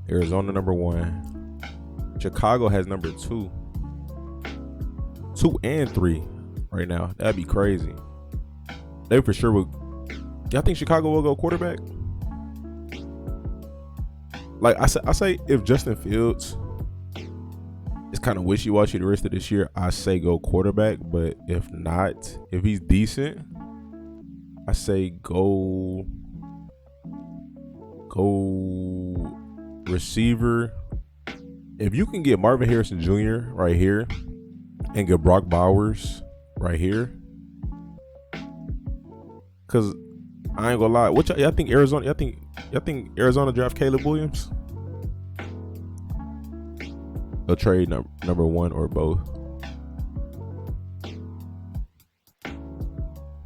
Arizona number 1. Chicago has number 2. 2 and 3 right now. That'd be crazy. They for sure would. Y'all think Chicago will go quarterback? Like I say if Justin Fields is kind of wishy-washy the rest of this year, I say go quarterback. But if not, if he's decent, I say go receiver. If you can get Marvin Harrison Jr. right here and get Brock Bowers right here, because I ain't gonna lie, y'all think Arizona? Y'all think Arizona draft Caleb Williams? They'll trade number 1 or both.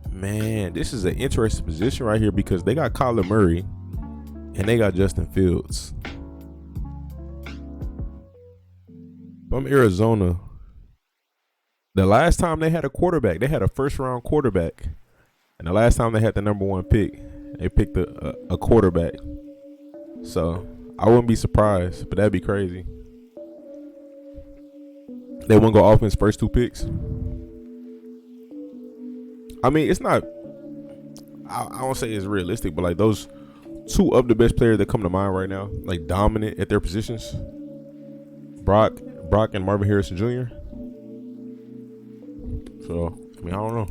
Man, this is an interesting position right here because they got Kyler Murray and they got Justin Fields. From Arizona, the last time they had a quarterback, they had a first-round quarterback. And the last time they had the number 1 pick, they picked a quarterback. So I wouldn't be surprised, but that'd be crazy. They wouldn't go offense first 2 picks. I mean, it's not. I don't say it's realistic, but like those 2 of the best players that come to mind right now, like dominant at their positions, Brock and Marvin Harrison Jr. So I mean, I don't know.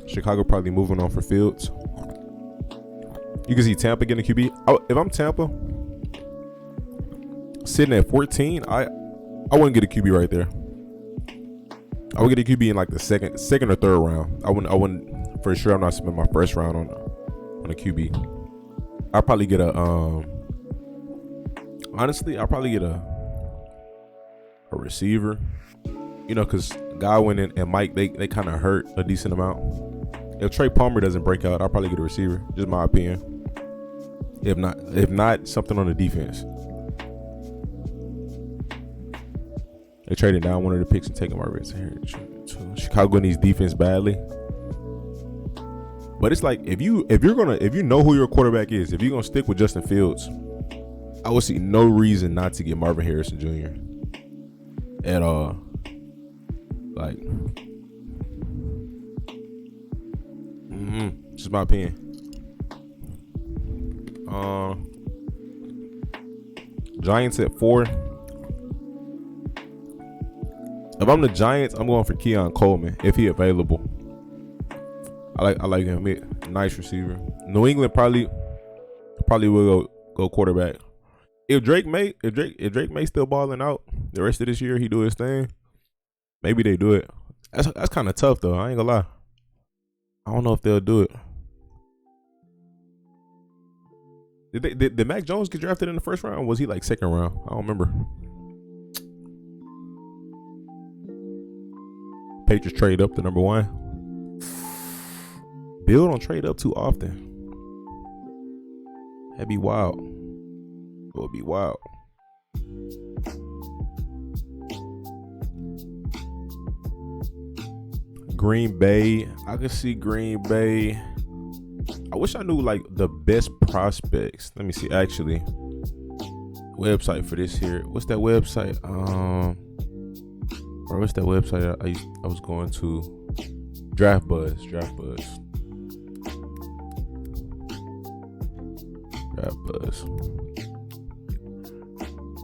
Chicago probably moving on for Fields. You can see Tampa getting a QB. If I'm Tampa, sitting at 14, I wouldn't get a QB right there. I would get a QB in like the second or third round. I wouldn't for sure. I'm not spending my first round on a QB. I'll probably get a honestly, I'll probably get a receiver. You know, because Godwin and Mike, they kind of hurt a decent amount. If Trey Palmer doesn't break out, I'll probably get a receiver. Just my opinion. If not, something on the defense. They traded down one of the picks and taking my risk here. Chicago needs defense badly. But it's like if you know who your quarterback is, if you're gonna stick with Justin Fields, I would see no reason not to get Marvin Harrison Jr. at all. Like, just my opinion. Giants at 4. If I'm the Giants, I'm going for Keon Coleman if he available. I like him. Nice receiver. New England probably will go quarterback. If Drake May still balling out the rest of this year, he do his thing. Maybe they do it. That's kind of tough though. I ain't gonna lie. I don't know if they'll do it. Did Mac Jones get drafted in the first round? Or was he like second round? I don't remember. Patriots trade up to number 1. Bill don't trade up too often. That'd be wild. It would be wild. Green Bay. I can see Green Bay. I wish I knew like the best prospects. Let me see. Actually, website for this here. What's that website? Or what's that website I was going to? Draft Buzz.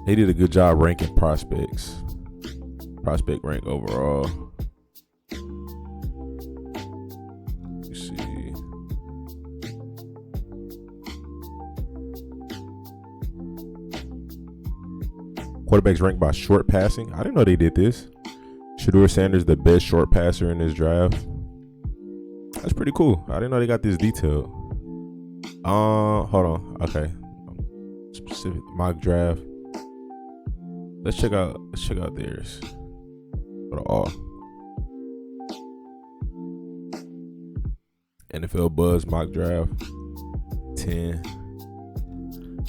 They did a good job ranking prospects. Prospect rank overall. Let's see. Quarterbacks ranked by short passing. I didn't know they did this. Shedeur Sanders, the best short passer in this draft. That's pretty cool. I didn't know they got this detailed. Hold on. Okay. Specific mock draft. Let's check out theirs. Go to all. NFL Buzz mock draft 10.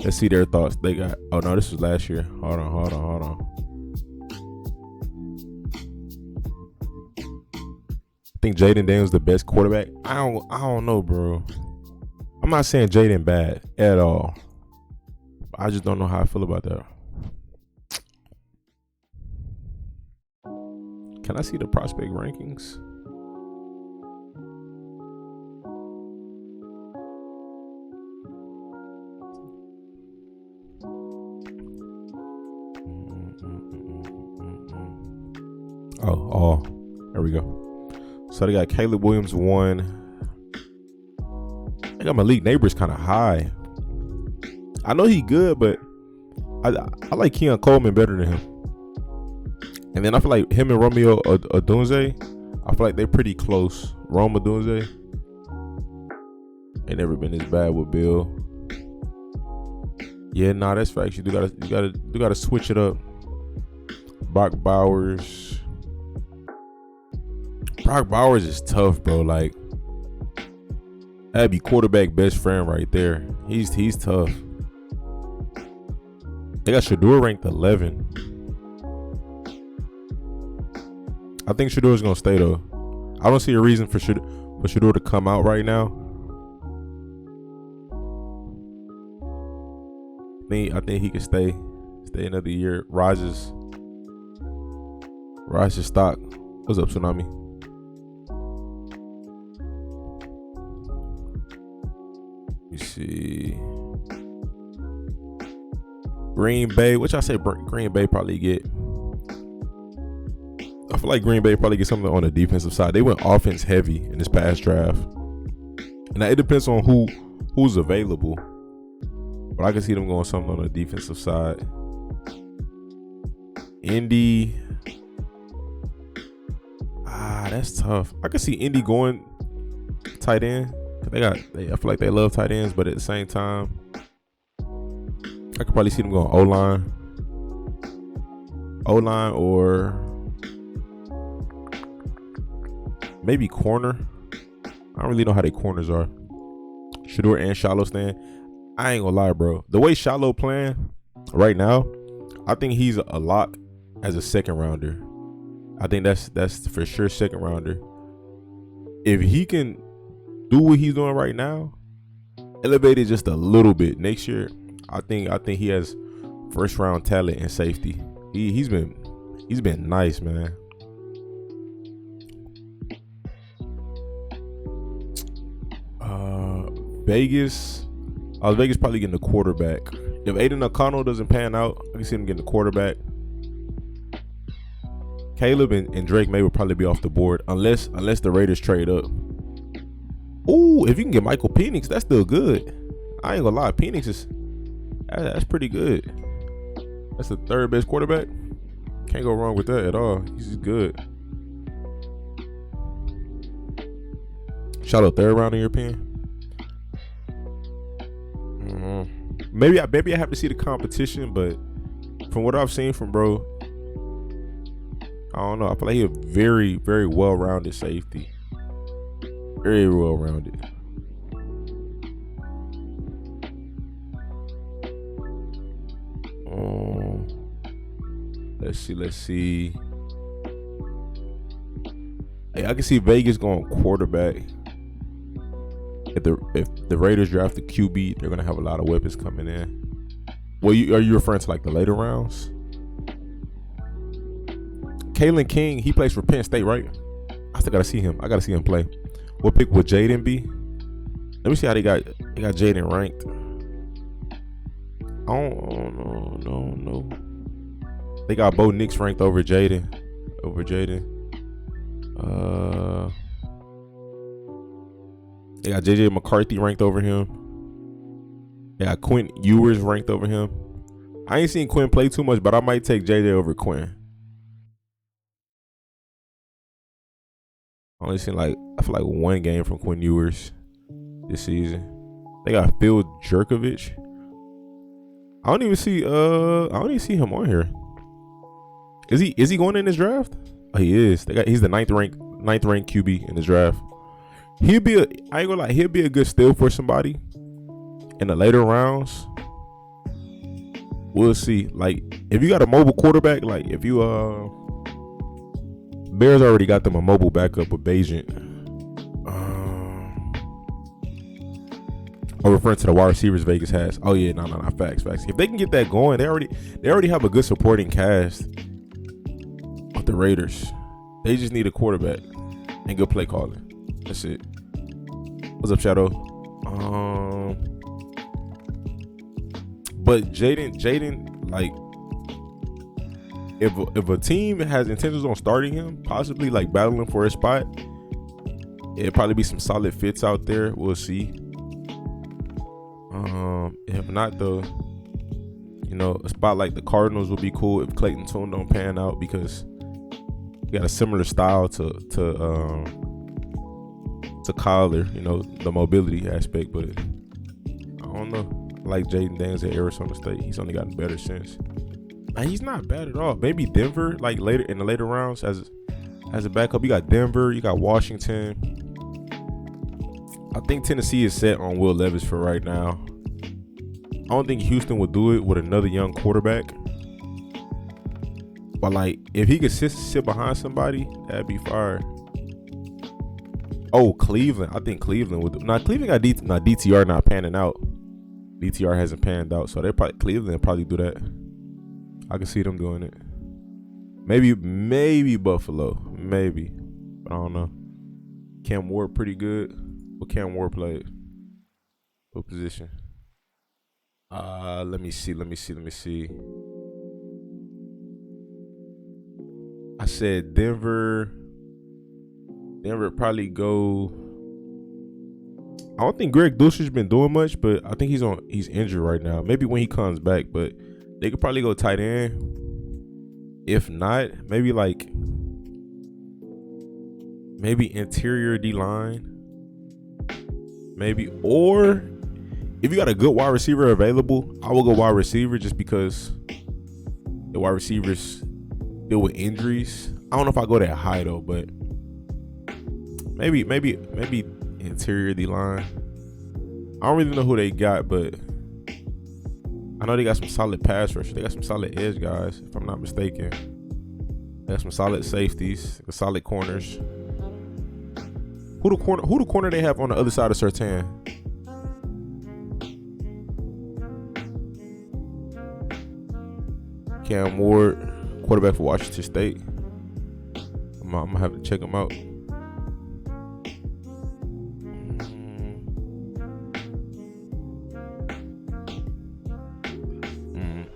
Let's see their thoughts. They got. Oh no, this was last year. Hold on. I think Jaden Daniels the best quarterback. I don't know, bro. I'm not saying Jaden bad at all. I just don't know how I feel about that. Can I see the prospect rankings? Oh, there we go. So they got Caleb Williams 1. They got Malik Neighbors kind of high. I know he good, but I like Keon Coleman better than him. And then I feel like him and Romeo Odunze, I feel like they're pretty close. Rome Odunze ain't never been this bad with Bill. Yeah, nah, that's facts. You gotta switch it up. Brock Bowers is tough, bro. Like, that'd be quarterback best friend right there. He's tough. They got Shedeur ranked 11. I think Shedeur's gonna stay though. I don't see a reason for Shedeur to come out right now. I think he can stay another year. Raj's stock. What's up, Tsunami? Let me see. Green Bay, which I say Green Bay probably get. I feel like Green Bay probably get something on the defensive side. They went offense heavy in this past draft, and it depends on who's available. But I can see them going something on the defensive side. Indy, that's tough. I can see Indy going tight end. I feel like they love tight ends, but at the same time, I could probably see them going O-line or maybe corner. I don't really know how their corners are. Shedeur and Shallow stand. I ain't gonna lie, bro. The way Shallow playing right now, I think he's a lock as a second rounder. I think that's for sure second rounder. If he can do what he's doing right now, elevate it just a little bit next year, I think he has first round talent and safety. He's been nice, man. Vegas probably getting the quarterback. If Aiden O'Connell doesn't pan out, I can see him getting the quarterback. Caleb and Drake May will probably be off the board unless the Raiders trade up. Ooh, if you can get Michael Penix, that's still good. I ain't gonna lie, Penix that's pretty good. That's the third best quarterback. Can't go wrong with that at all. He's good. Shout out third round in your opinion. Maybe I have to see the competition, but from what I've seen from bro, I don't know. I feel like he's a very, very well-rounded safety. Very well-rounded. Let's see. Hey, I can see Vegas going quarterback. If the Raiders draft the QB, they're gonna have a lot of weapons coming in. Well, are you referring to like the later rounds? Kalen King, he plays for Penn State, right? I still gotta see him. I gotta see him play. What pick would Jaden be? Let me see how they got Jaden ranked. Oh no. They got Bo Nix ranked over Jaden. They got JJ McCarthy ranked over him. They got Quinn Ewers ranked over him. I ain't seen Quinn play too much, but I might take JJ over Quinn. I only seen I feel like one game from Quinn Ewers this season. They got Phil Jerkovich. I don't even see him on here. Is he going in this draft? Oh, he is. He's the ninth ranked QB in this draft. I ain't gonna lie, he'll be a good steal for somebody in the later rounds. We'll see. Like, if you got a mobile quarterback, like if you Bears already got them a mobile backup with Bajent. Or referring to the wide receivers Vegas has. Oh yeah, no, facts. If they can get that going, they already have a good supporting cast with the Raiders. They just need a quarterback and good play calling. That's it. What's up, Shadow? But Jaden, like, if a team has intentions on starting him, possibly like battling for a spot, it'd probably be some solid fits out there. We'll see. If not, though, a spot like the Cardinals would be cool if Clayton Tune don't pan out, because he got a similar style to Kyler, the mobility aspect. But I don't know. I like Jaden Daniels at Arizona State. He's only gotten better since. And he's not bad at all. Maybe Denver, like later in the later rounds as a backup. You got Denver, you got Washington. I think Tennessee is set on Will Levis for right now. I don't think Houston would do it with another young quarterback. But like, if he could sit behind somebody, that'd be fire. Oh, Cleveland. I think Cleveland would. Now Cleveland got DTR not panning out. DTR hasn't panned out, so Cleveland probably do that. I can see them doing it. Maybe Buffalo, maybe. But I don't know. Cam Ward pretty good. What Cam Ward played? What position? Let me see. I said Denver probably go. I don't think Greg Dulci's been doing much, but I think he's injured right now. Maybe when he comes back, but they could probably go tight end. If not, maybe interior D-line. Maybe, or if you got a good wide receiver available, I will go wide receiver just because the wide receivers deal with injuries. I don't know if I go that high though, but maybe interior D-line. I don't really know who they got, but I know they got some solid pass rush. They got some solid edge guys, if I'm not mistaken. They got some solid safeties, solid corners. Who the corner they have on the other side of Surtain? Cam Ward, quarterback for Washington State. I'm gonna have to check him out.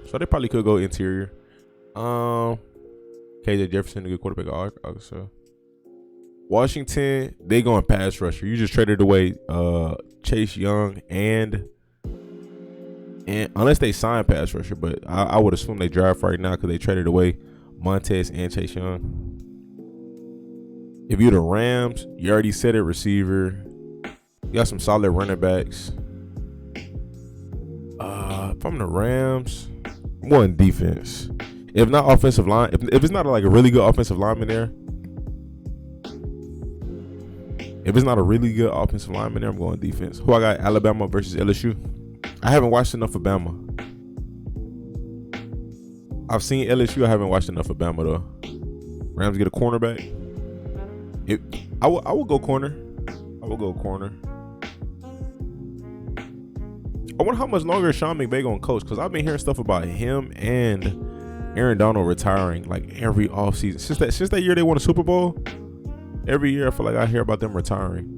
So they probably could go interior. KJ Jefferson, a good quarterback at Arkansas. Washington, they going pass rusher. You just traded away Chase Young and unless they sign pass rusher, but I would assume they draft right now because they traded away Montez and Chase Young. If you're the Rams, you already said it, receiver. You got some solid running backs. If I'm the Rams, I'm going defense. If not offensive line, if it's not like a really good offensive lineman there, I'm going defense. Who I got? Alabama versus LSU. I haven't watched enough of Bama. I've seen LSU. I haven't watched enough of Bama though. Rams get a cornerback. I will go corner. I wonder how much longer Sean McVay gonna coach, because I've been hearing stuff about him and Aaron Donald retiring like every offseason. Since that year they won a Super Bowl, every year I feel like I hear about them retiring.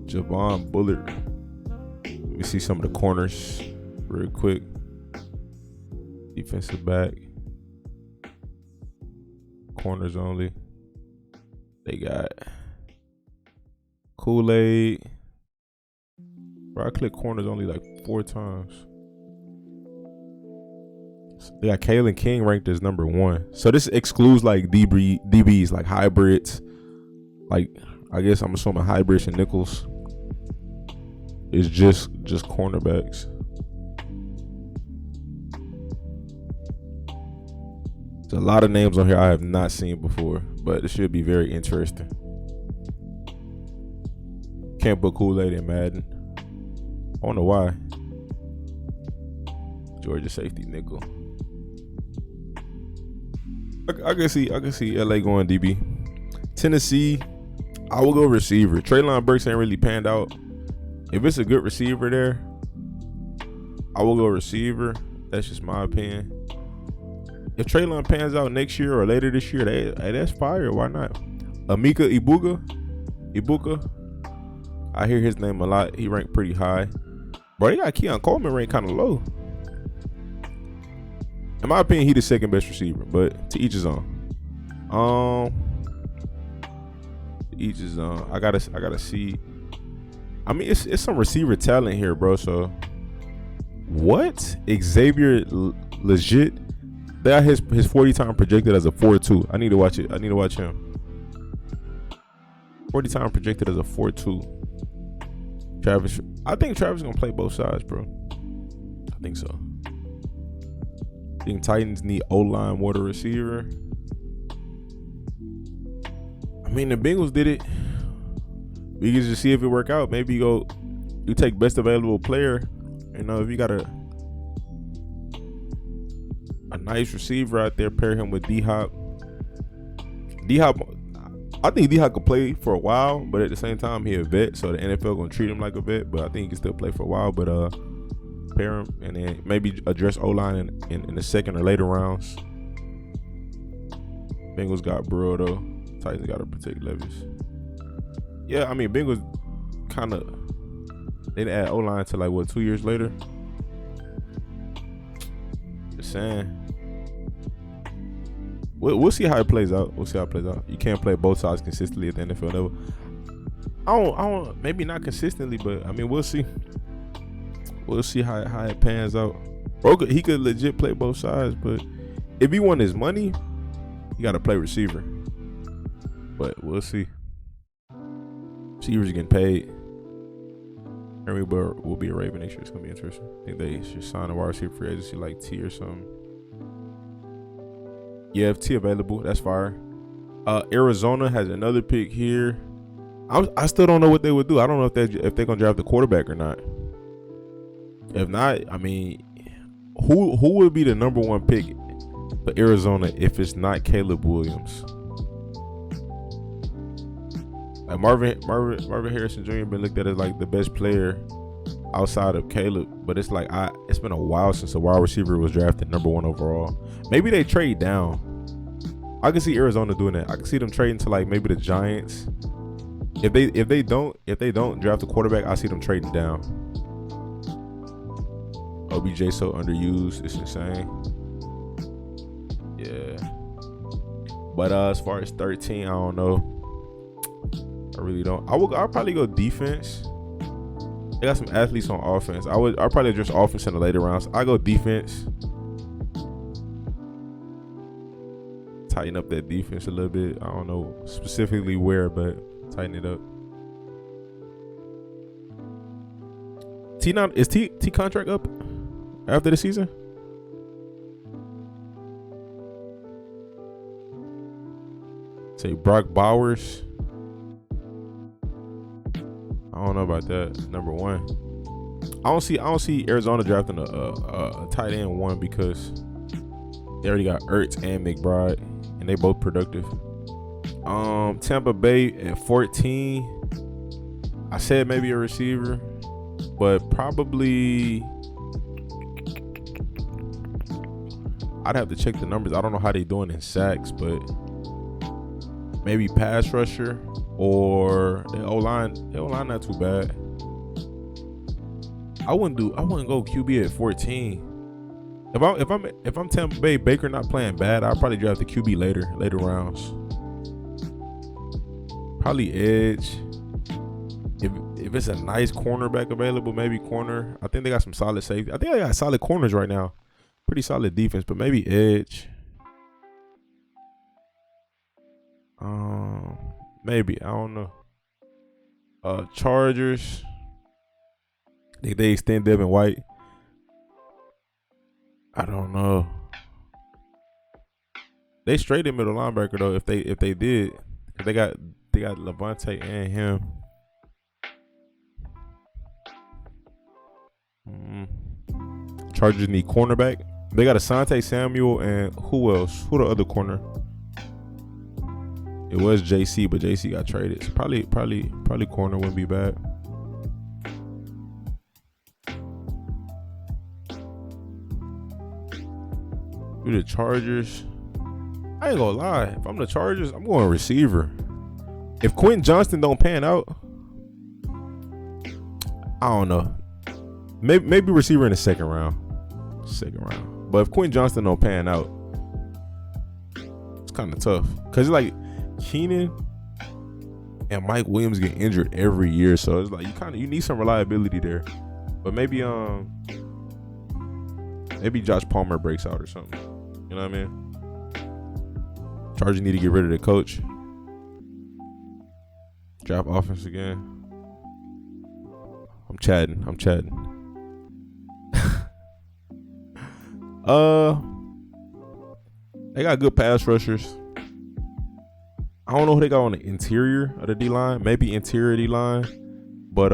Javon Bullard. Let me see some of the corners real quick. Defensive back. Corners only. They got Kool-Aid. Bro, I clicked corners only like 4 times. They got Kalen King ranked as number 1. So this excludes like DBs, like hybrids. Like, I guess I'm assuming hybrids and nickels. It's just cornerbacks. There's a lot of names on here I have not seen before, but it should be very interesting. Can't put Kool-Aid in Madden. I don't know why. Georgia safety nickel. I can see LA going DB. Tennessee, I will go receiver. Treylon Burks ain't really panned out. If it's a good receiver there, I will go receiver. That's just my opinion. If Treylon pans out next year or later this year, that's fire. Why not? Emeka Ibuka. I hear his name a lot. He ranked pretty high. Bro, they got Keon Coleman ranked kind of low. In my opinion, he the second best receiver, but to each his own. Each his own. I gotta see. I mean, it's some receiver talent here, bro. So what? Xavier legit. They got his 40 time projected as a 4.2. I need to watch it. I need to watch him. 40 time projected as a 4.2. Travis. I think Travis is gonna play both sides, bro. I think so. I think Titans need O-line more to receiver. I mean, the Bengals did it. We can just see if it work out. Maybe you take best available player. You know, if you got a nice receiver out there, pair him with D-Hop. I think D-Hop could play for a while, but at the same time, he a vet, so the NFL gonna treat him like a vet. But I think he can still play for a while. But pair him and then maybe address O-line in the second or later rounds. Bengals got Burrow though. Titans got to protect Levis. Yeah, I mean, Bengals kind of, they add O-line to like, what, 2 years later? Just saying. We'll see how it plays out. You can't play both sides consistently at the NFL level. I don't, maybe not consistently, but I mean, we'll see. We'll see how it pans out. He could legit play both sides, but if he want his money, you got to play receiver. But we'll see. Receivers getting paid. Henry Burr will be a Raven next year. It's gonna be interesting. I think they should sign a wide receiver free agency like T or something. Yeah, if T available, that's fire. Arizona has another pick here. I still don't know what they would do. I don't know if they're gonna draft the quarterback or not. If not, I mean, who would be the number one pick for Arizona if it's not Caleb Williams? Like Marvin Harrison Jr. been looked at as like the best player outside of Caleb, but it's like it's been a while since a wide receiver was drafted number 1 overall. Maybe they trade down. I can see Arizona doing that. I can see them trading to like maybe the Giants. If they don't draft a quarterback, I see them trading down. OBJ so underused, it's insane. Yeah. But as far as 13, I don't know. I really don't. I'll probably go defense. They got some athletes on offense. I'll probably address offense in the later rounds. I go defense. Tighten up that defense a little bit. I don't know specifically where, but tighten it up. Is T contract up after the season? Say Brock Bowers. I don't know about that. Number 1. I don't see Arizona drafting a tight end 1 because they already got Ertz and McBride, and they both productive. Tampa Bay at 14. I said maybe a receiver, but probably I'd have to check the numbers. I don't know how they doing in sacks, but maybe pass rusher. Or the O-line not too bad. I wouldn't go QB at 14. If I'm Tampa Bay, Baker not playing bad, I'll probably draft the QB later rounds. Probably edge. If it's a nice cornerback available, maybe corner. I think they got some solid safety. I think they got solid corners right now. Pretty solid defense, but maybe edge. Maybe, I don't know. Chargers. They extend Devin White. I don't know. They straight in middle linebacker though. If they did, they got Levante and him. Chargers need cornerback. They got Asante Samuel and who else? Who the other corner? It was JC, but JC got traded. So probably corner wouldn't be bad. Do the Chargers. I ain't gonna lie. If I'm the Chargers, I'm going receiver. If Quentin Johnston don't pan out, I don't know. Maybe receiver in the second round. But if Quentin Johnston don't pan out, it's kind of tough. Cause it's like Keenan and Mike Williams get injured every year, so it's like you need some reliability there. But maybe Josh Palmer breaks out or something. You know what I mean? Chargers need to get rid of the coach. Draft offense again. I'm chatting. They got good pass rushers. I don't know who they got on the interior of the D-line. Maybe interior D-line. But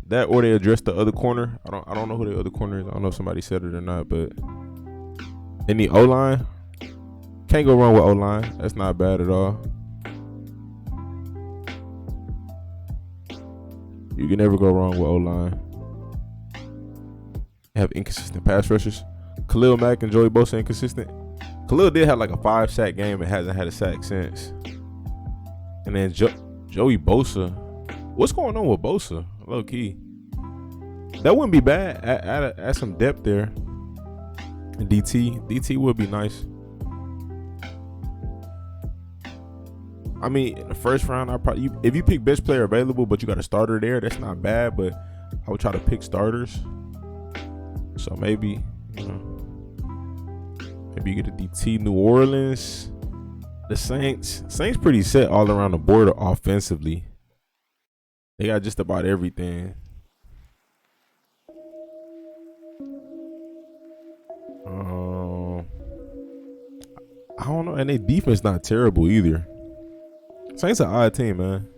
that or they address the other corner. I don't know who the other corner is. I don't know if somebody said it or not, but they need O-line. Can't go wrong with O-line. That's not bad at all. You can never go wrong with O-line. Have inconsistent pass rushers. Khalil Mack and Joey Bosa inconsistent. Khalil did have like a 5-sack game and hasn't had a sack since. And then Joey Bosa. What's going on with Bosa? Low key. That wouldn't be bad. Add some depth there. DT would be nice. I mean, in the first round, if you pick best player available, but you got a starter there, that's not bad. But I would try to pick starters. So maybe, maybe you get a DT. New Orleans, the Saints pretty set all around the board offensively. They got just about everything. I don't know, and their defense not terrible either. Saints an odd team, man.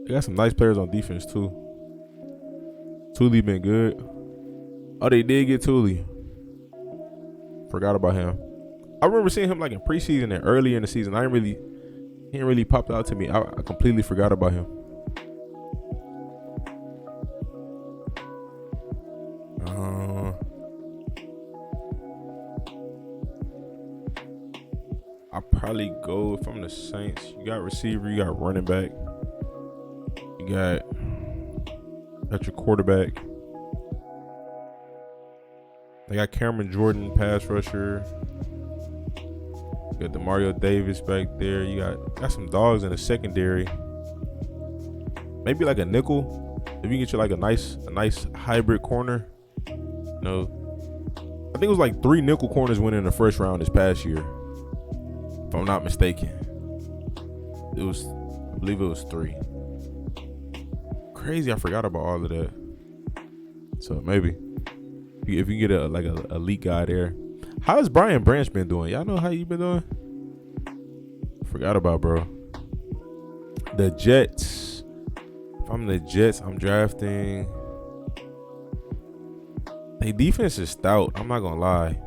They got some nice players on defense too. Thule been good. Oh, they did get Thule. Forgot about him. I remember seeing him like in preseason and early in the season. He didn't really pop out to me. I completely forgot about him. I'll probably go, if I'm the Saints, you got receiver, you got running back, you got your quarterback. They got Cameron Jordan, pass rusher. You got Demario Davis back there. You got some dogs in the secondary. Maybe like a nickel. If you get you like a nice hybrid corner. I think it was like 3 nickel corners went in the first round this past year. If I'm not mistaken. I believe it was 3. Crazy, I forgot about all of that. So maybe if you get a elite guy there. How has Brian Branch been doing? Y'all know how you been doing? Forgot about, bro. The Jets. If I'm the Jets, I'm drafting. Their defense is stout. I'm not gonna lie.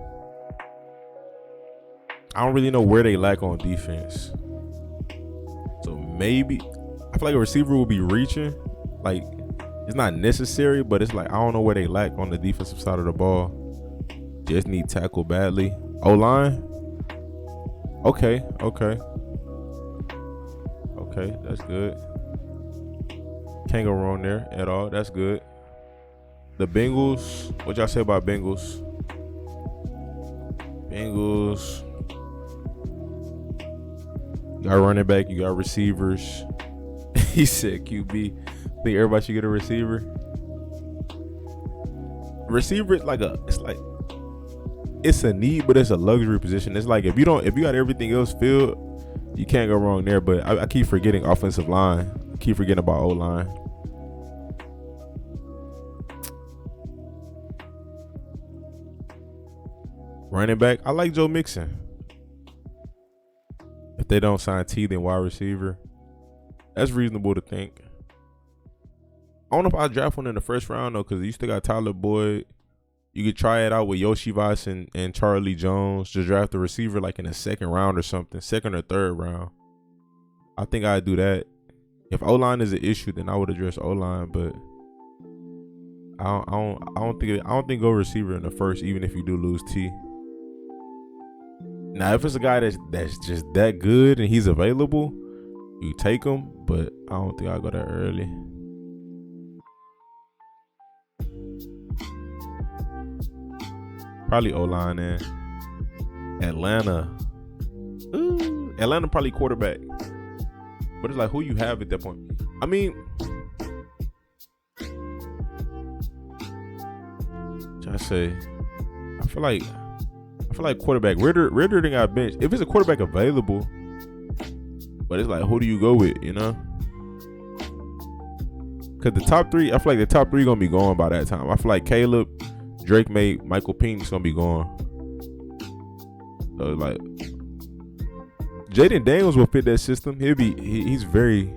I don't really know where they lack on defense. So maybe I feel like a receiver will be reaching. Like, it's not necessary, but it's like I don't know where they lack on the defensive side of the ball. Just need tackle badly. O-line. Okay, that's good. Can't go wrong there at all. That's good. The Bengals. What y'all say about Bengals? You got running back, you got receivers. He said QB. Think everybody should get a receiver. Receiver it's a need, but it's a luxury position. It's like if you got everything else filled, you can't go wrong there. But I keep forgetting offensive line. I keep forgetting about O-line. Running back, I like Joe Mixon. If they don't sign T, then wide receiver. That's reasonable to think. I don't know if I draft one in the first round though, because you still got Tyler Boyd. You could try it out with Yoshi Vice and Charlie Jones. Just draft a receiver like in the second round or something, second or third round. I think I'd do that. If O-line is an issue, then I would address O-line, but I don't think go receiver in the first, even if you do lose T. Now, if it's a guy that's just that good and he's available, you take him, but I don't think I'll go that early. Probably O-line in Atlanta. Ooh, Atlanta probably quarterback. But it's like who you have at that point. I mean, I say, I feel like quarterback. Ritter didn't got bench. If it's a quarterback available, but it's like who do you go with, you know? Cause the top three, I feel like the top three gonna be gone by that time. I feel like Caleb, Drake May, Michael Pink's gonna be gone. So like Jaden Daniels will fit that system. He's very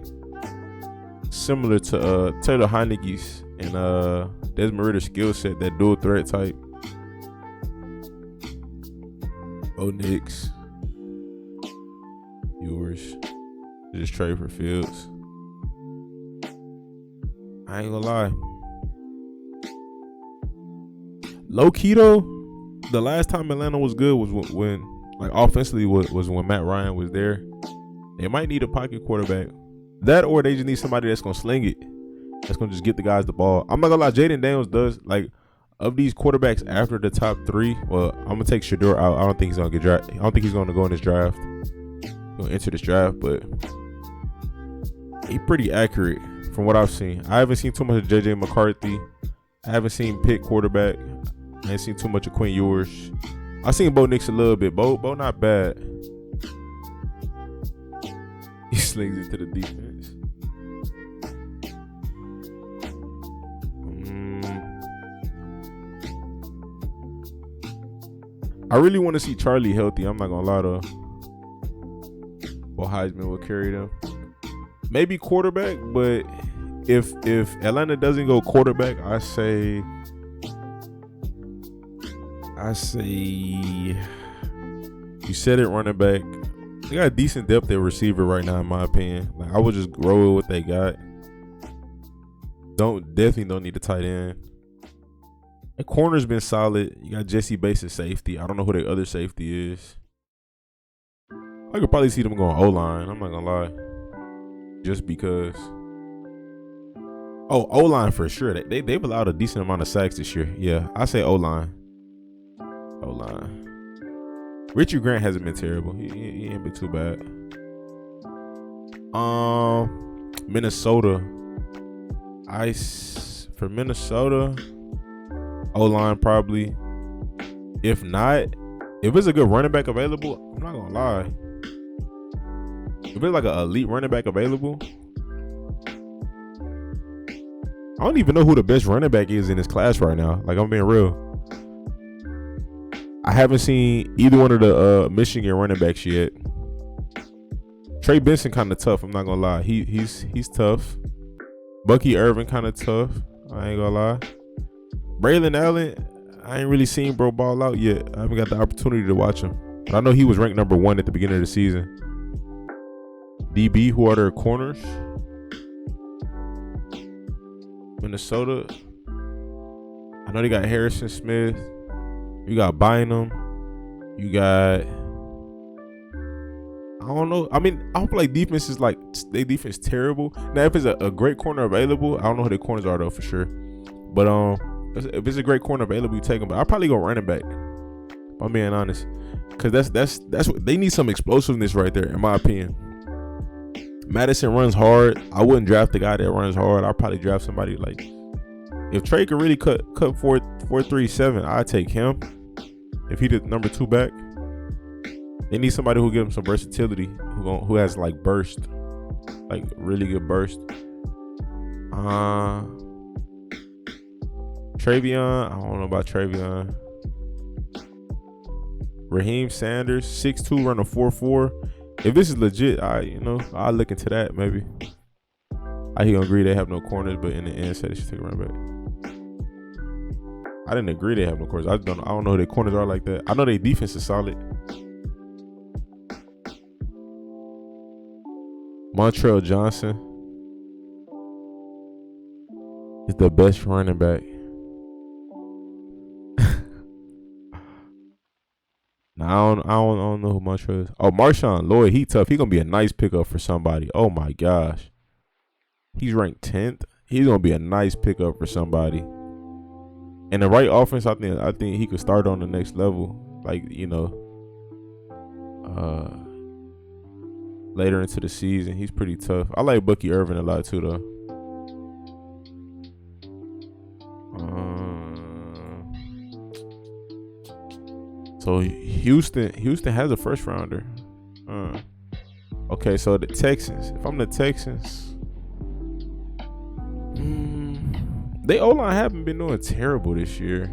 similar to Taylor Heineke's and Desmond Ritter's skill set, that dual threat type. Knicks. Yours. Just trade for Fields. I ain't gonna lie. Low key though, the last time Atlanta was good was when like offensively was when Matt Ryan was there. They might need a pocket quarterback. That or they just need somebody that's gonna sling it. That's gonna just get the guys the ball. I'm not gonna lie, Jaden Daniels does, like, of these quarterbacks after the top three. Well, I'm gonna take Shedeur out. I don't think he's gonna get drafted. I don't think he's gonna go in this draft. He's gonna enter this draft, but he's pretty accurate from what I've seen. I haven't seen too much of JJ McCarthy. I haven't seen Pitt quarterback. I ain't seen too much of Quinn Ewers. I seen Bo Nix a little bit. Bo not bad. He slings it to the defense. I really want to see Charlie healthy. I'm not gonna lie though. Well, Heisman will carry them. Maybe quarterback, but if Atlanta doesn't go quarterback, I say you said it, running back. They got decent depth at receiver right now, in my opinion. Like, I would just grow with what they got. Definitely don't need a tight end. The corner's been solid. You got Jesse Bates at safety. I don't know who their other safety is. I could probably see them going O-line. I'm not gonna lie. Just because. Oh, O-line for sure. They've allowed a decent amount of sacks this year. Yeah, I say O-line. O-line. Richard Grant hasn't been terrible. He ain't been too bad. Minnesota. For Minnesota, O-line probably. If not, if it's a good running back available, I'm not gonna lie. If it's like an elite running back available, I don't even know who the best running back is in this class right now. Like, I'm being real. I haven't seen either one of the Michigan running backs yet. Trey Benson kind of tough. I'm not gonna lie. He's tough. Bucky Irvin kind of tough. I ain't gonna lie. Braylon Allen, I ain't really seen bro ball out yet. I haven't got the opportunity to watch him. But I know he was ranked number 1 at the beginning of the season. DB, who are their corners? Minnesota. I know they got Harrison Smith. You got Bynum. You got, I don't know. I mean, I don't feel like defense is like, their defense terrible. Now, if it's a great corner available, I don't know who their corners are though for sure. But if it's a great corner available, you take them. But I'll probably go running back, if I'm being honest, because that's what they need. Some explosiveness right there, in my opinion. Madison runs hard. I wouldn't draft the guy that runs hard. I'll probably draft somebody like, if Trey could really cut 4.37, I'd take him. If he did number 2 back, they need somebody who give him some versatility, who has like burst, like really good burst. Travion, I don't know about Travion. Raheem Sanders, 6'2", run a 4.4. If this is legit, I'll look into that maybe. He gonna agree they have no corners, but in the end, said they should take a running back. I didn't agree they have no corners. I don't know who their corners are like that. I know their defense is solid. Montrell Johnson is the best running back. Nah, I don't know who Montrell is. Oh, Marshawn Lloyd, he tough. He gonna be a nice pickup for somebody. Oh my gosh, he's ranked 10th. He's gonna be a nice pickup for somebody. And the right offense, I think he could start on the next level. Like, you know, later into the season, he's pretty tough. I like Bucky Irvin a lot too, though. So Houston has a first rounder. Okay, so the Texans. If I'm the Texans, they O-line haven't been doing terrible this year.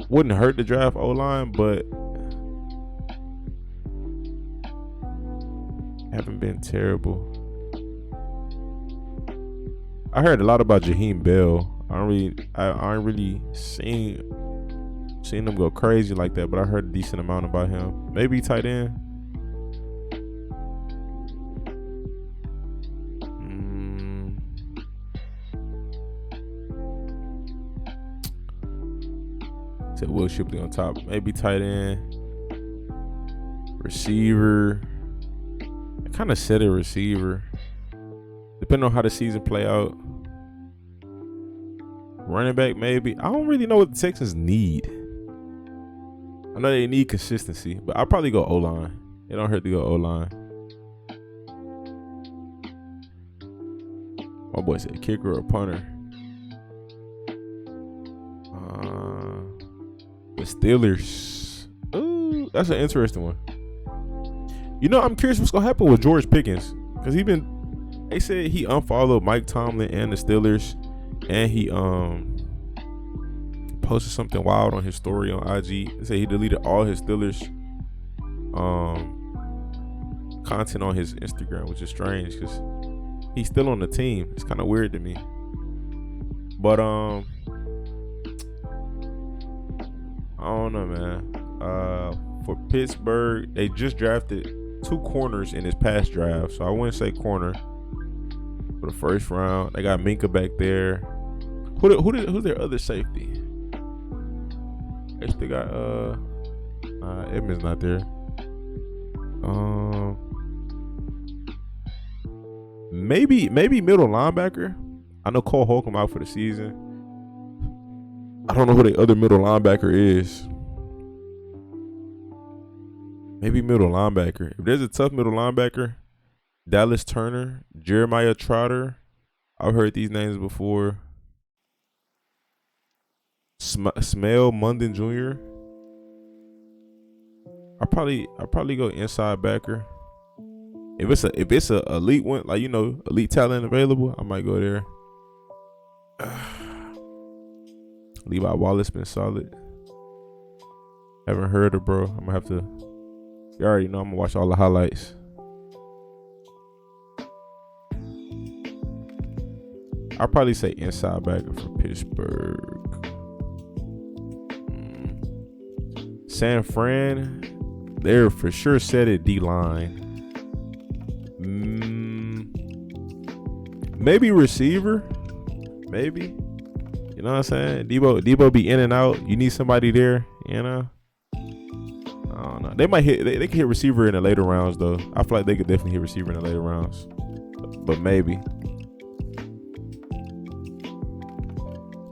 Wouldn't hurt to draft O-line, but haven't been terrible. I heard a lot about Jaheim Bell. I ain't really seen them go crazy like that, but I heard a decent amount about him. Maybe tight end. Said Will Shipley on top. Maybe tight end. Receiver. I kind of said a receiver. Depending on how the season play out. Running back, maybe. I don't really know what the Texans need. I know they need consistency, but I'll probably go O-line. It don't hurt to go O-line. My boy said kicker or punter. The Steelers. Ooh, that's an interesting one. You know, I'm curious what's gonna happen with George Pickens, because they said he unfollowed Mike Tomlin and the Steelers, and he posted something wild on his story on IG. They said he deleted all his Steelers content on his Instagram, which is strange because he's still on the team. It's kind of weird to me. But I don't know, man. For Pittsburgh, they just drafted 2 corners in this past draft, so I wouldn't say corner for the first round. They got Minka back there. Who's their other safety? They still got Edmonds not there. Maybe middle linebacker. I know Cole Holcomb out for the season. I don't know who the other middle linebacker is. Maybe middle linebacker. If there's a tough middle linebacker, Dallas Turner, Jeremiah Trotter. I've heard these names before. Smell Munden Jr. I probably go inside backer. If it's a elite one, like, you know, elite talent available, I might go there. Levi Wallace been solid. Haven't heard of, bro. I'm gonna have to. You already know I'm gonna watch all the highlights. I'll probably say inside backer for Pittsburgh. San Fran, they're for sure set at D-line. Maybe receiver. Maybe. You know what I'm saying? Debo be in and out. You need somebody there, you know? I don't know. They might hit. They can hit receiver in the later rounds, though. I feel like they could definitely hit receiver in the later rounds. But maybe.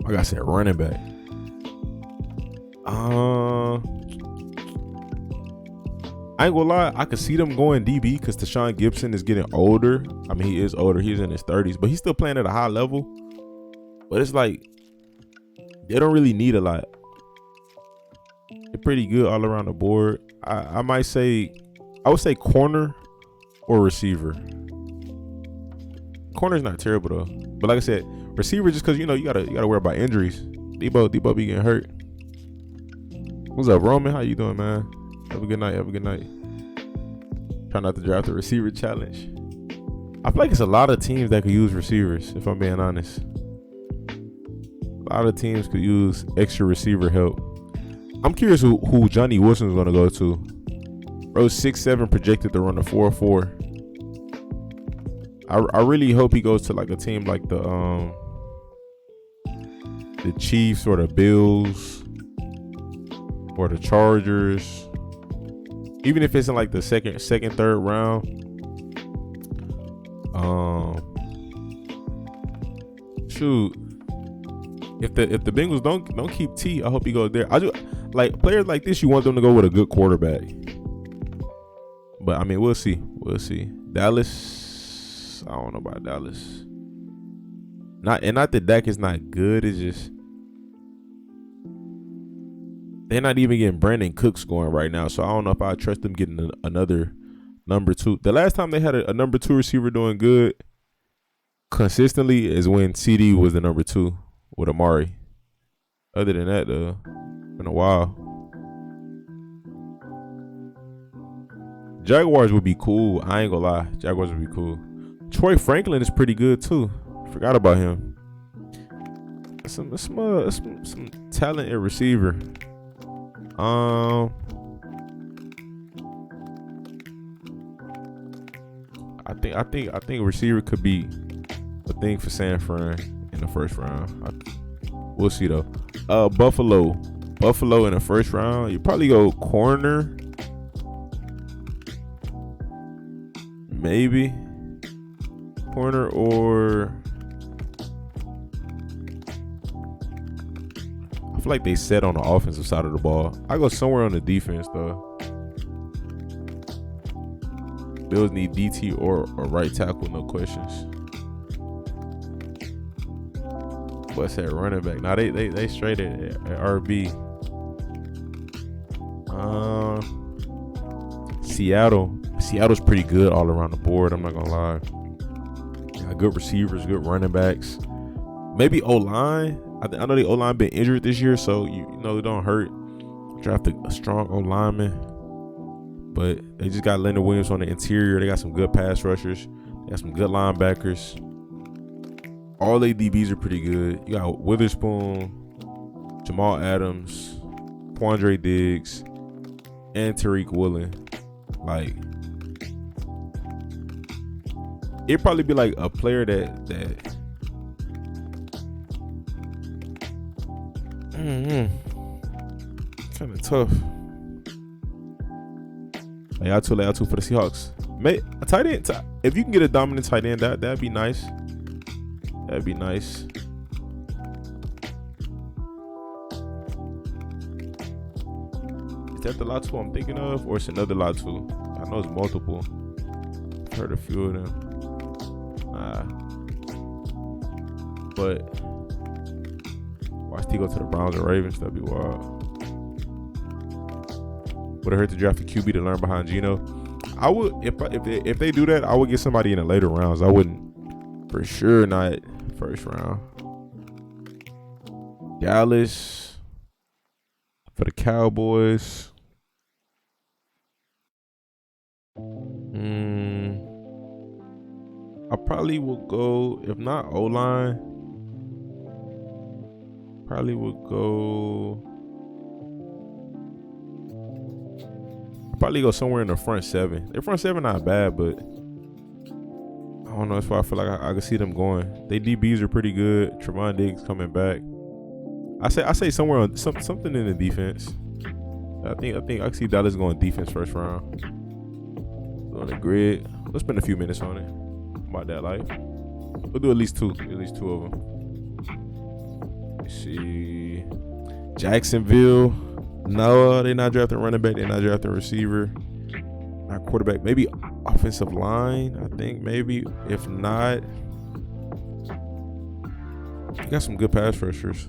Like I said, running back. I ain't gonna lie, I could see them going DB because Tashawn Gibson is getting older. I mean, he is older. He's in his 30s, but he's still playing at a high level. But it's like they don't really need a lot. They're pretty good all around the board. I would say corner or receiver. Corner's not terrible though. But like I said, receiver just because, you know, you gotta worry about injuries. Debo be getting hurt. What's up, Roman? How you doing, man? Have a good night. Try not to draft the receiver challenge. I feel like it's a lot of teams that could use receivers, if I'm being honest. lot of teams could use extra receiver help. I'm curious who Johnny Wilson's gonna go to. Bro, 6'7", projected to run a 4.4. I really hope he goes to like a team like the Chiefs or the Bills or the Chargers. Even if it's in like the second, third round. Shoot. If the Bengals don't keep T, I hope he goes there. I do like players like this. You want them to go with a good quarterback. But I mean, we'll see. Dallas, I don't know about Dallas. Not that Dak is not good. It's just they're not even getting Brandon Cooks going right now. So I don't know if I trust them getting another number 2. The last time they had a number 2 receiver doing good consistently is when CD was the number 2 with Amari. Other than that, been a while. Jaguars would be cool. I ain't gonna lie. Jaguars would be cool. Troy Franklin is pretty good too. Forgot about him. Some talent at receiver. I think receiver could be a thing for San Fran in the first round. We'll see though. Buffalo in the first round. You probably go corner. Maybe corner or I feel like they set on the offensive side of the ball. I go somewhere on the defense though. Bills need DT or right tackle, no questions. What's that running back? Now they straight at RB. Seattle's pretty good all around the board. I'm not gonna lie. Got good receivers, good running backs. Maybe O-line. I know the O-line been injured this year, so you know it don't hurt. Draft a strong O-lineman. But they just got Leonard Williams on the interior. They got some good pass rushers. They got some good linebackers. All their DBs are pretty good. You got Witherspoon, Jamal Adams, Quandre Diggs, and Tariq Woolen. Like, it'd probably be like a player that kind of tough. Layout two for the Seahawks. A tight end. If you can get a dominant tight end, that'd be nice. That'd be nice. Is that the Latu I'm thinking of, or it's another Latu? I know it's multiple. I've heard a few of them. But watch T go to the Browns or Ravens. That'd be wild. Would it hurt to draft a QB to learn behind Geno? I would, if they do that, I would get somebody in the later rounds. I wouldn't, for sure, not first round. Dallas for the Cowboys. I probably will go, if not O-line, probably would go. Probably go somewhere in the front 7. Their front 7 not bad, but I don't know. That's why I feel like I can see them going. They DBs are pretty good. Trevon Diggs coming back. I say somewhere on something in the defense. I think I see Dallas going defense first round. On the grid. Let's spend a few minutes on it. About that life. We'll do at least two of them. Let's see. Jacksonville. No, they're not drafting running back. They're not drafting receiver. Not quarterback. Maybe offensive line. I think maybe. If not, you got some good pass rushers.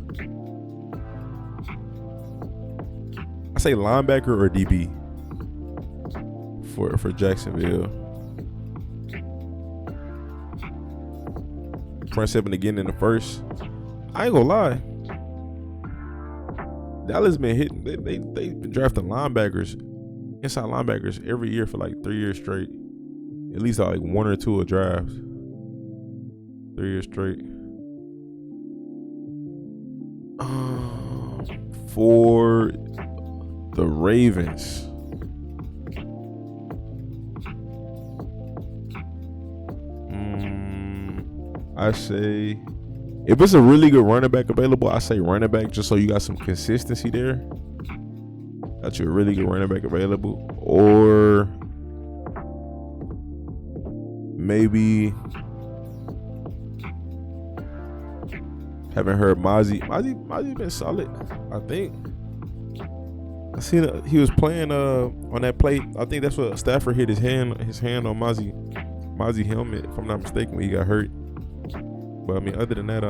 I say linebacker or DB for Jacksonville. Front 7 again in the first. I ain't gonna lie. Dallas been hitting. They've been drafting linebackers, inside linebackers every year for like 3 years straight. At least like 1 or 2 a draft. 3 years straight. For the Ravens, I say if it's a really good running back available, I say running back just so you got some consistency there. Got you a really good running back available, or maybe haven't heard Mozzie. Mozzie been solid, I think. I seen he was playing on that play. I think that's what Stafford hit his hand on Mozzie helmet, if I'm not mistaken, when he got hurt. But I mean, other than that,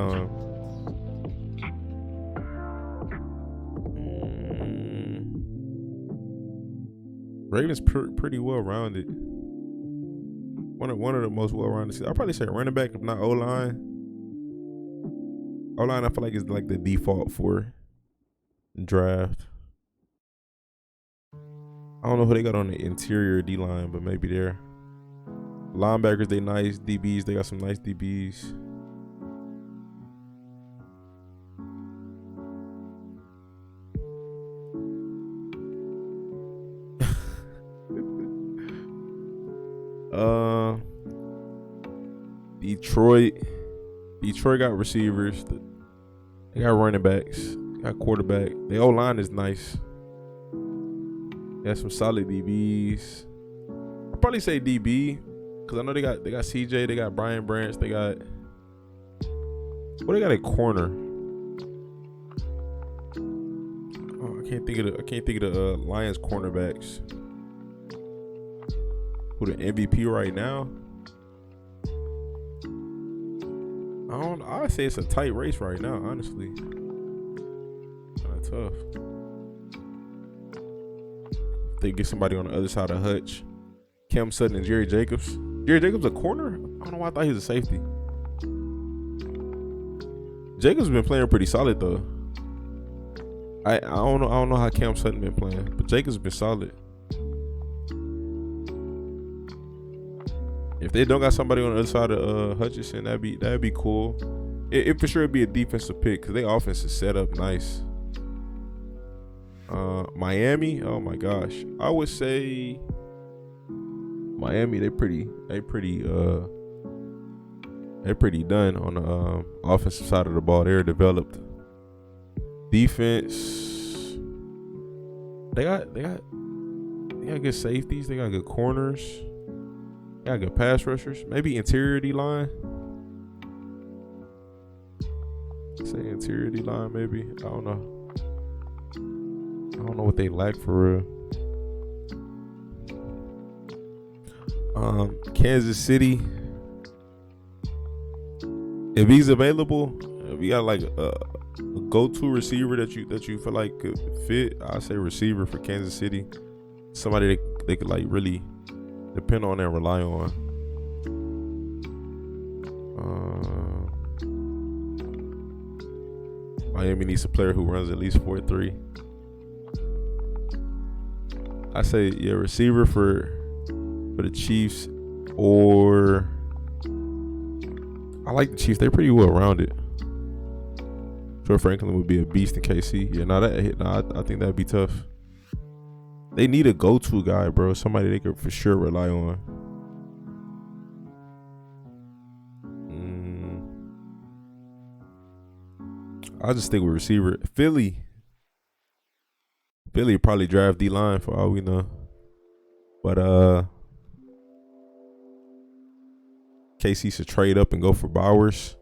Ravens pretty well rounded. One of the most well rounded. I'll probably say running back, if not O line. O line, I feel like is like the default for draft. I don't know who they got on the interior D line, but maybe they're linebackers. They nice DBs. They got some nice DBs. Detroit got receivers. They got running backs. They got quarterback. The O line is nice. They got some solid DBs. I'll probably say DB because I know they got CJ. They got Brian Branch. They got a corner. Oh, I can't think of the Lions cornerbacks. Who the MVP right now? I'd say it's a tight race right now, honestly. Kind of tough. They get somebody on the other side of Hutch. Cam Sutton and Jerry Jacobs. Jerry Jacobs a corner? I don't know why I thought he was a safety. Jacobs been playing pretty solid though. I don't know how Cam Sutton been playing, but Jacobs been solid. If they don't got somebody on the other side of Hutchinson, that'd be cool. It for sure would be a defensive pick because their offense is set up nice. Miami, oh my gosh, I would say Miami. They pretty done on the offensive side of the ball. They're developed. Defense, they got good safeties. They got good corners. They got good pass rushers. Maybe interior D line. Say interior D line, maybe. I don't know. I don't know what they lack for real. Kansas City. If he's available, if you got like a go-to receiver that you feel like could fit, I say receiver for Kansas City. Somebody they could like really depend on and rely on. Miami needs a player who runs at least 4.3. I say receiver for the Chiefs, or I like the Chiefs. They're pretty well rounded. Troy Franklin would be a beast in KC. I think that'd be tough. They need a go-to guy, bro. Somebody they could for sure rely on. I'll just stick with receiver. Philly probably draft D-line for all we know. But KC should trade up and go for Bowers.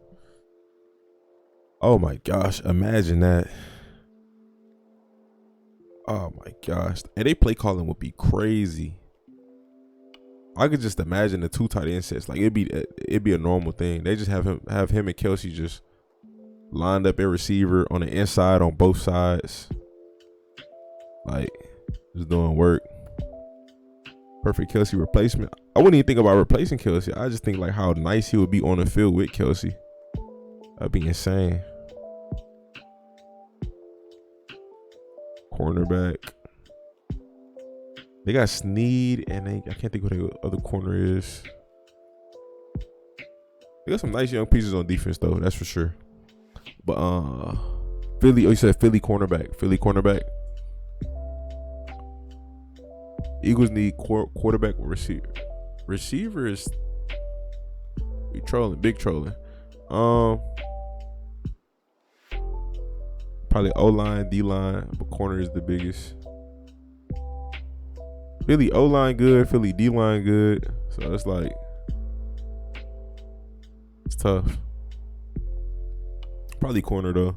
Oh my gosh, imagine that. Oh my gosh. And they play calling would be crazy. I could just imagine the two tight end sets. Like it'd be a normal thing. They just have him and Kelsey just lined up a receiver on the inside on both sides. Like just doing work. Perfect Kelsey replacement. I wouldn't even think about replacing Kelsey. I just think like how nice he would be on the field with Kelsey. That'd be insane. Cornerback. They got Snead and I can't think what the other corner is. They got some nice young pieces on defense though, that's for sure. But Philly. Oh, you said Philly cornerback. Philly cornerback. Eagles need quarterback or receiver. Receiver is we trolling, big trolling. Probably O line, D line, but corner is the biggest. Philly O line good, Philly D line good. So it's like it's tough. Probably corner though.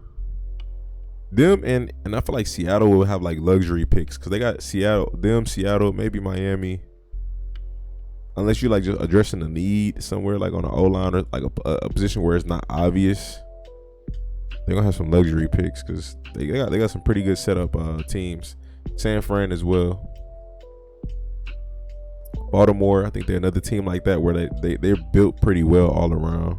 Them and I feel like Seattle will have like luxury picks because they got Seattle, maybe Miami. Unless you're like just addressing a need somewhere like on an O line or like a position where it's not obvious, they're gonna have some luxury picks because they got some pretty good setup teams. San Fran as well. Baltimore, I think they're another team like that where they're built pretty well all around.